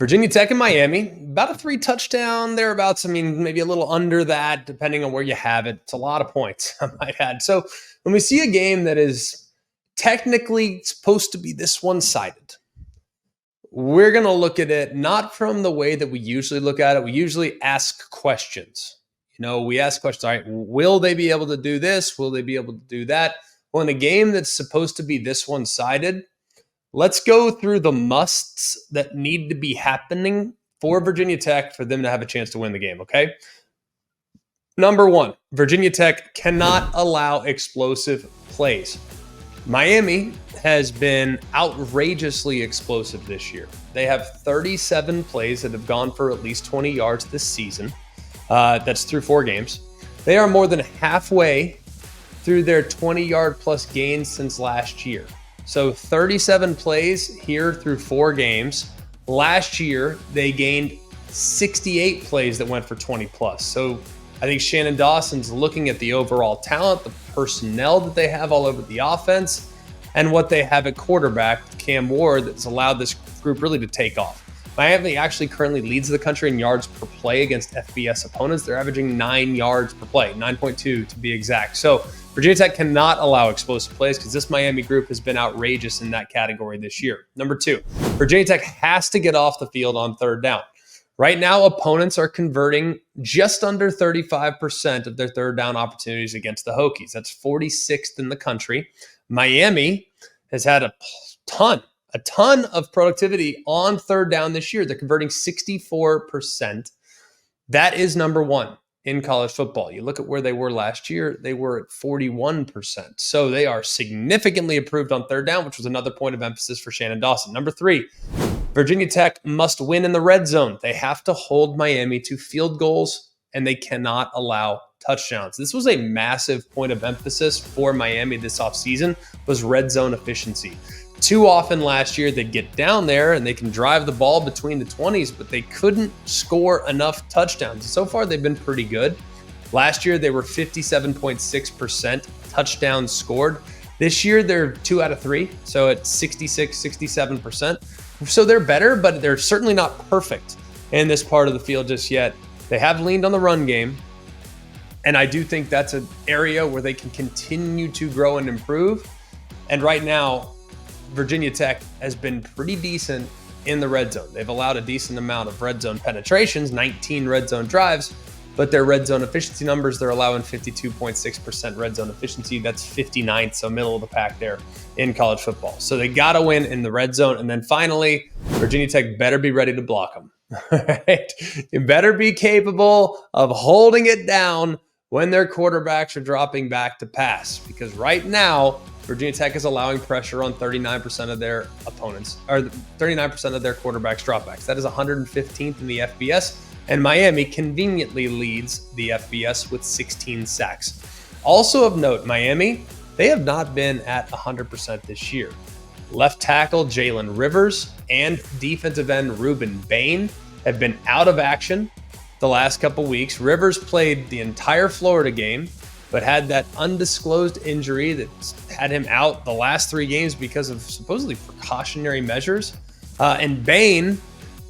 Virginia Tech and Miami, about a 3 touchdown thereabouts. I mean, maybe a little under that, depending on where you have it. It's a lot of points, I might add. So when we see a game that is technically supposed to be this one-sided, we're going to look at it not from the way that we usually look at it. We usually ask questions. We ask questions, all right, will they be able to do this? Will they be able to do that? Well, in a game that's supposed to be this one-sided, let's go through the musts that need to be happening for Virginia Tech for them to have a chance to win the game, okay? Number one, Virginia Tech cannot allow explosive plays. Miami has been outrageously explosive this year. They have 37 plays that have gone for at least 20 yards this season. That's through 4 games. They are more than halfway through their 20-yard plus gains since last year. So 37 plays here through 4 games. Last year, they gained 68 plays that went for 20 plus. So I think Shannon Dawson's looking at the overall talent, the personnel that they have all over the offense, and what they have at quarterback, Cam Ward, that's allowed this group really to take off. Miami actually currently leads the country in yards per play against FBS opponents. They're averaging 9 yards per play, 9.2 to be exact. So Virginia Tech cannot allow explosive plays because this Miami group has been outrageous in that category this year. Number 2, Virginia Tech has to get off the field on third down. Right now, opponents are converting just under 35% of their third down opportunities against the Hokies. That's 46th in the country. Miami has had a ton of productivity on third down this year. They're converting 64%. That is number 1 in college football. You look at where they were last year, they were at 41%. So they are significantly improved on third down, which was another point of emphasis for Shannon Dawson. Number 3, Virginia Tech must win in the red zone. They have to hold Miami to field goals, and they cannot allow touchdowns. This was a massive point of emphasis for Miami this offseason, was red zone efficiency. Too often last year, they'd get down there and they can drive the ball between the 20s, but they couldn't score enough touchdowns. So far, they've been pretty good. Last year, they were 57.6% touchdowns scored. This year, they're 2 out of 3, so at 66, 67%. So they're better, but they're certainly not perfect in this part of the field just yet. They have leaned on the run game, and I do think that's an area where they can continue to grow and improve. And right now, Virginia Tech has been pretty decent in the red zone. They've allowed a decent amount of red zone penetrations, 19 red zone drives, but their red zone efficiency numbers, they're allowing 52.6% red zone efficiency. That's 59th, so middle of the pack there in college football. So they got to win in the red zone. And then finally, Virginia Tech better be ready to block them. Right? You better be capable of holding it down when their quarterbacks are dropping back to pass. Because right now, Virginia Tech is allowing pressure on 39% of their opponents, or 39% of their quarterbacks dropbacks. That is 115th in the FBS. And Miami conveniently leads the FBS with 16 sacks. Also of note, Miami, they have not been at 100% this year. Left tackle Jalen Rivers and defensive end Ruben Bain have been out of action the last couple weeks. Rivers played the entire Florida game, but had that undisclosed injury that had him out the last 3 games because of supposedly precautionary measures. And Bain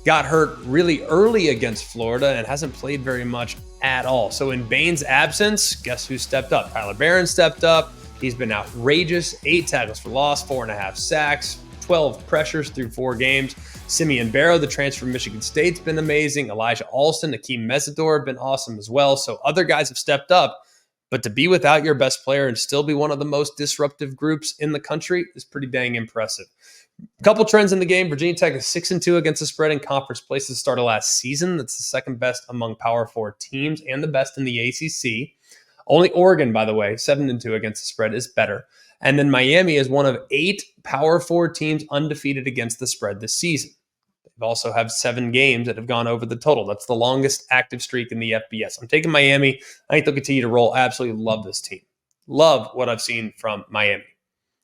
got hurt really early against Florida and hasn't played very much at all. So in Bain's absence, guess who stepped up? Tyler Barron stepped up. He's been outrageous. 8 tackles for loss, 4.5 sacks, 12 pressures through 4 games. Simeon Barrow, the transfer from Michigan State's been amazing. Elijah Alston, Akeem Mesidor have been awesome as well. So other guys have stepped up. But to be without your best player and still be one of the most disruptive groups in the country is pretty dang impressive. A couple trends in the game. Virginia Tech is 6-2 against the spread in conference play since the start of last season. That's the second best among Power 4 teams and the best in the ACC. Only Oregon, by the way, 7-2 against the spread is better. And then Miami is one of 8 Power 4 teams undefeated against the spread this season. They've also have 7 games that have gone over the total. That's the longest active streak in the FBS. I'm taking Miami. I think they'll continue to roll. Absolutely love this team. Love what I've seen from Miami.